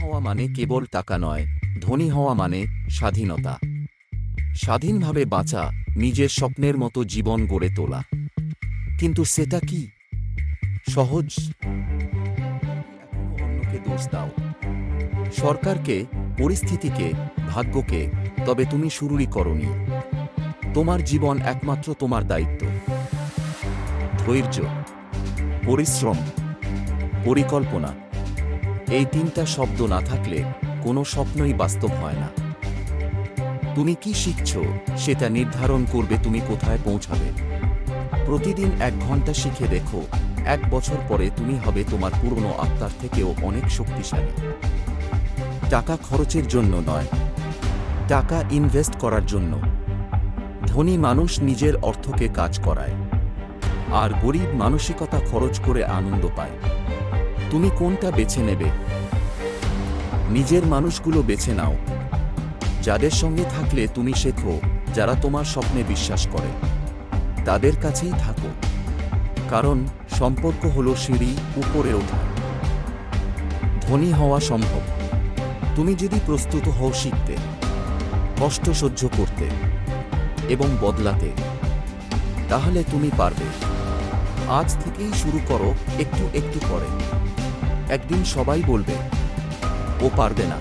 হওয়া মানে কেবল টাকা নয়, ধনী হওয়া মানে স্বাধীনতা। স্বাধীনভাবে বাঁচা, নিজের স্বপ্নের মতো জীবন গড়ে তোলা। কিন্তু সেটা কি সহজ? এখনো অন্যকে দোষ দাও, সরকারকে, পরিস্থিতিকে, ভাগ্যকে, তবে তুমি শুরুই করনি। তোমার জীবন একমাত্র তোমার দায়িত্ব। ধৈর্য, পরিশ্রম, পরিকল্পনা, এই তিনটা শব্দ না থাকলে কোনো স্বপ্নই বাস্তব হয় না। তুমি কি শিখছ সেটা নির্ধারণ করবে তুমি কোথায় পৌঁছাবে। প্রতিদিন 1 ঘন্টা শিখে দেখো, 1 বছর পরে তুমি হবে তোমার পুরনো আত্মার থেকেও অনেক শক্তিশালী। টাকা খরচের জন্য নয়, টাকা ইনভেস্ট করার জন্য। ধনী মানুষ নিজের অর্থকে কাজ করায়, আর গরিব মানসিকতা খরচ করে আনন্দ পায়। তুমি কোনটা বেছে নেবে? নিজের মানুষগুলো বেছে নাও, যাদের সঙ্গে থাকলে তুমি শেখো, যারা তোমার স্বপ্নে বিশ্বাস করে তাদের কাছেই থাকো। কারণ সম্পর্ক হলো সিঁড়ি, উপরে ওঠা। ধনী হওয়া সম্ভব, তুমি যদি প্রস্তুত হও শিখতে, কষ্ট সহ্য করতে এবং বদলাতে, তাহলে তুমি পারবে। আজ থেকেই শুরু করো, একটু একটু করে। একদিন সবাই বলবে, ও পারবে না।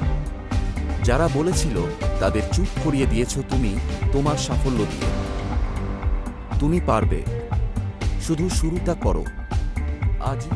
যারা বলেছিল তাদের চুপ করিয়ে দিয়েছ তুমি তোমার সাফল্য দিয়ে। তুমি পারবে, শুধু শুরুটা করো আজই।